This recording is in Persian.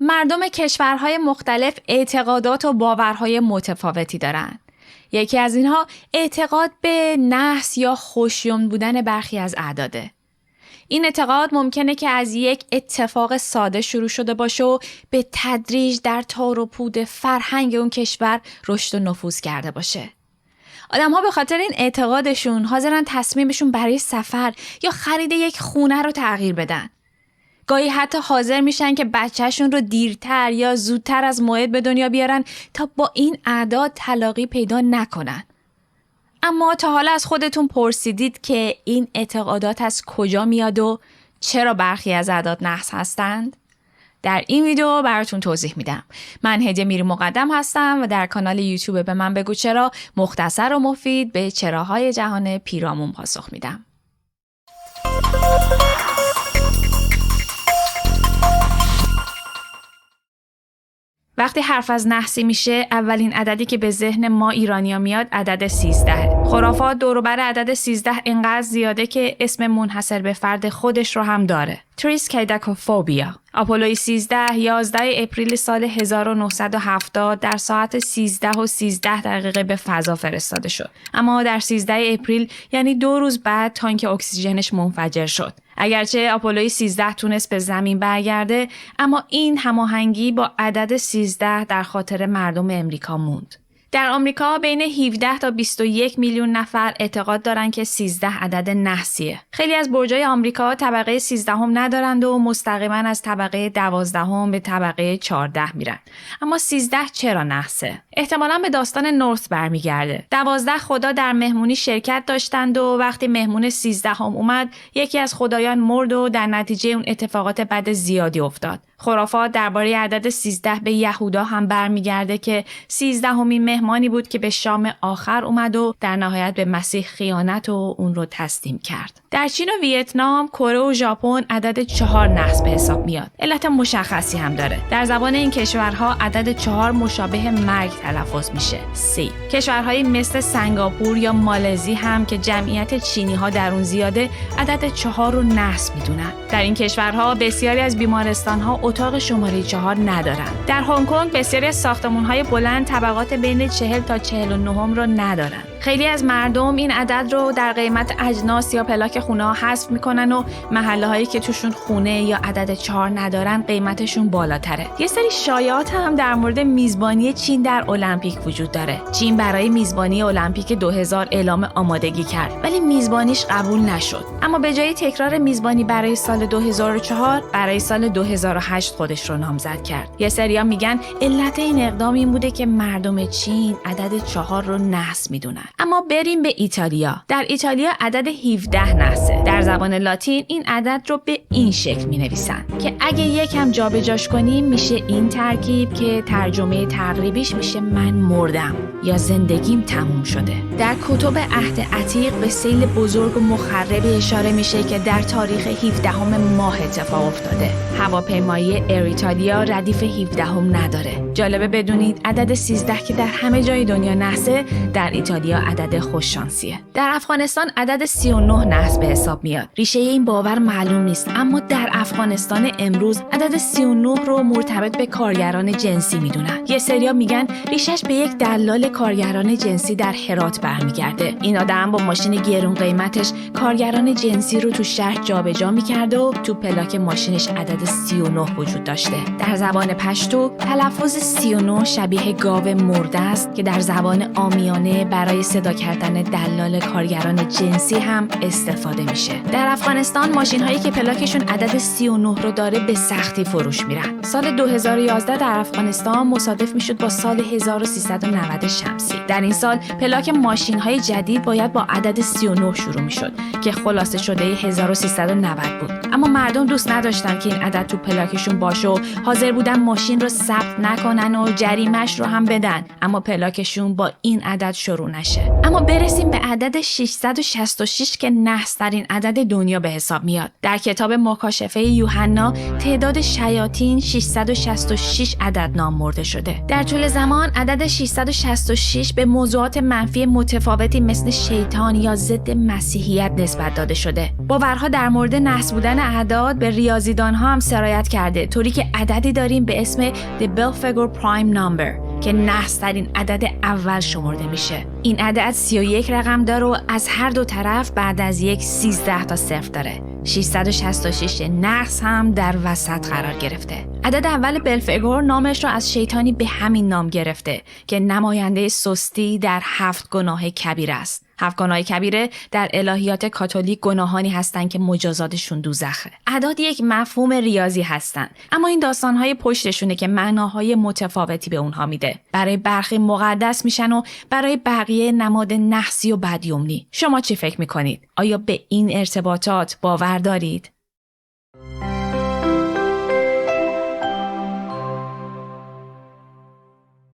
مردم کشورهای مختلف اعتقادات و باورهای متفاوتی دارند. یکی از اینها اعتقاد به نحس یا خوشیوم بودن برخی از اعداده. این اعتقاد ممکنه که از یک اتفاق ساده شروع شده باشه و به تدریج در تار و پود فرهنگ اون کشور رشد و نفوذ کرده باشه. آدم‌ها به خاطر این اعتقادشون حاضرن تصمیمشون برای سفر یا خرید یک خونه رو تغییر بدن. گاهی حتی حاضر میشن که بچهشون رو دیرتر یا زودتر از موعد به دنیا بیارن تا با این اعداد تلاقی پیدا نکنن. اما تا حالا از خودتون پرسیدید که این اعتقادات از کجا میاد و چرا برخی از اعداد نحس هستند؟ در این ویدیو براتون توضیح میدم. من هدیه میری مقدم هستم و در کانال یوتیوب به من بگو چرا مختصر و مفید به چراهای جهان پیرامون پاسخ میدم. وقتی حرف از نحسی میشه اولین عددی که به ذهن ما ایرانیا میاد عدد 13. خرافات دور و بر عدد 13 اینقدر زیاده که اسم منحصر به فرد خودش رو هم داره. تریسکیداکوفوبیا. آپولوی 13 11 اپریل سال 1970 در ساعت 13:13 به فضا فرستاده شد. اما در 13 اپریل یعنی 2 روز بعد تانک اکسیژنش منفجر شد. اگرچه آپولوی 13 تونست به زمین برگرده، اما این هماهنگی با عدد 13 در خاطر مردم امریکا موند. در آمریکا بین 17 تا 21 میلیون نفر اعتقاد دارن که 13 عدد نحسیه. خیلی از برجای آمریکا طبقه 13 هم ندارند و مستقیما از طبقه 12 هم به طبقه 14 میرن. اما 13 چرا نحسه؟ احتمالاً به داستان نورس برمیگرده. 12 خدا در مهمونی شرکت داشتند و وقتی مهمون 13 هم اومد، یکی از خدایان مرد و در نتیجه اون اتفاقات بد زیادی افتاد. خرافات درباره عدد 13 به یهودا هم برمیگرده که 13 همین مهمانی بود که به شام آخر اومد و در نهایت به مسیح خیانت و اون رو تسلیم کرد. در چین و ویتنام، کره و ژاپن عدد 4 نحس به حساب میاد. علت مشخصی هم داره. در زبان این کشورها عدد 4 مشابه مرگ تلفظ میشه. سی. کشورهایی مثل سنگاپور یا مالزی هم که جمعیت چینی ها در اون زیاده عدد 4 رو نحس میدونن. در این کشورها بسیاری از بیمارستان ها اتاق شماره 4 ندارن. در هنگ کنگ بسیاری از ساختمان‌های بلند طبقات بین 40 تا 49 رو ندارن. خیلی از مردم این عدد رو در قیمت اجناس یا پلاک خونه ها حذف میکنن و محله هایی که توشون خونه یا عدد 4 ندارن قیمتشون بالاتره. یه سری شایعات هم در مورد میزبانی چین در المپیک وجود داره. چین برای میزبانی المپیک 2000 اعلام آمادگی کرد ولی میزبانیش قبول نشد. اما به جای تکرار میزبانی برای سال 2004 برای سال 2008 خودش رو نامزد کرد. یه سریا میگن علت این اقدام این بوده که مردم چین عدد 4 رو نحس میدونن. اما بریم به ایتالیا. در ایتالیا عدد 17 نحسه. در زبان لاتین این عدد رو به این شکل می‌نویسن که اگه یکم جابجاش کنیم میشه این ترکیب که ترجمه تقریبیش میشه من مردم یا زندگیم تموم شده. در کتب عهد عتیق به سیل بزرگ و مخربی اشاره میشه که در تاریخ 17 ماه اتفاق افتاده. هواپیمایی ایتالیا ردیف 17 نداره. جالبه بدونید عدد 13 که در همه جای دنیا نحسه در ایتالیا عدد خوششانسیه. در افغانستان عدد 39 نحس به حساب میاد. ریشه این باور معلوم نیست اما در افغانستان امروز عدد 39 رو مرتبط به کارگران جنسی میدونن. یه سریا میگن ریشش به یک دلال کارگران جنسی در هرات برمیگرده. این آدم با ماشین گرون قیمتش کارگران جنسی رو تو شهر جابجا میکرده و تو پلاک ماشینش عدد 39 وجود داشته. در زبان پشتو تلفظ 39 شبیه گاو مرده است که در زبان عامیانه برای صدا کردن دلال کارگران جنسی هم استفاده میشه. در افغانستان ماشین‌هایی که پلاکشون عدد 39 رو داره به سختی فروش میرن. سال 2011 در افغانستان مصادف میشد با سال 1390 شمسی. در این سال پلاک ماشین‌های جدید باید با عدد 39 شروع میشد که خلاصه شده 1390 بود. اما مردم دوست نداشتن که این عدد تو پلاکشون باشه و حاضر بودن ماشین رو ثبت نکنن و جریمه‌اش رو هم بدن اما پلاکشون با این عدد شروع نشه. شده. اما برسیم به عدد 666 که نحس‌ترین عدد دنیا به حساب میاد. در کتاب مکاشفه یوحنا تعداد شیاطین 666 عدد نام برده شده. در طول زمان عدد 666 به موضوعات منفی متفاوتی مثل شیطان یا ضد مسیحیت نسبت داده شده. باورها در مورد نحس بودن اعداد به ریاضیدان‌ها هم سرایت کرده، طوری که عددی داریم به اسم The Belphegor Prime Number که نحس‌ترین عدد اول شمرده میشه. این عدد 31 رقم داره و از هر دو طرف بعد از یک 13 تا صفر داره. 666 نحس هم در وسط قرار گرفته. عدد اول بلفگور نامش را از شیطانی به همین نام گرفته که نماینده سستی در 7 گناه کبیره است. 7 گناه کبیره در الهیات کاتولیک گناهانی هستند که مجازاتشون دوزخه. اعداد یک مفهوم ریاضی هستند، اما این داستانهای پشتشونه که معناهای متفاوتی به اونها میده. برای برخی مقدس میشن و برای بقیه نماد نحسی و بدیومنی. شما چی فکر میکنید؟ آیا به این ارتباطات باور دارید؟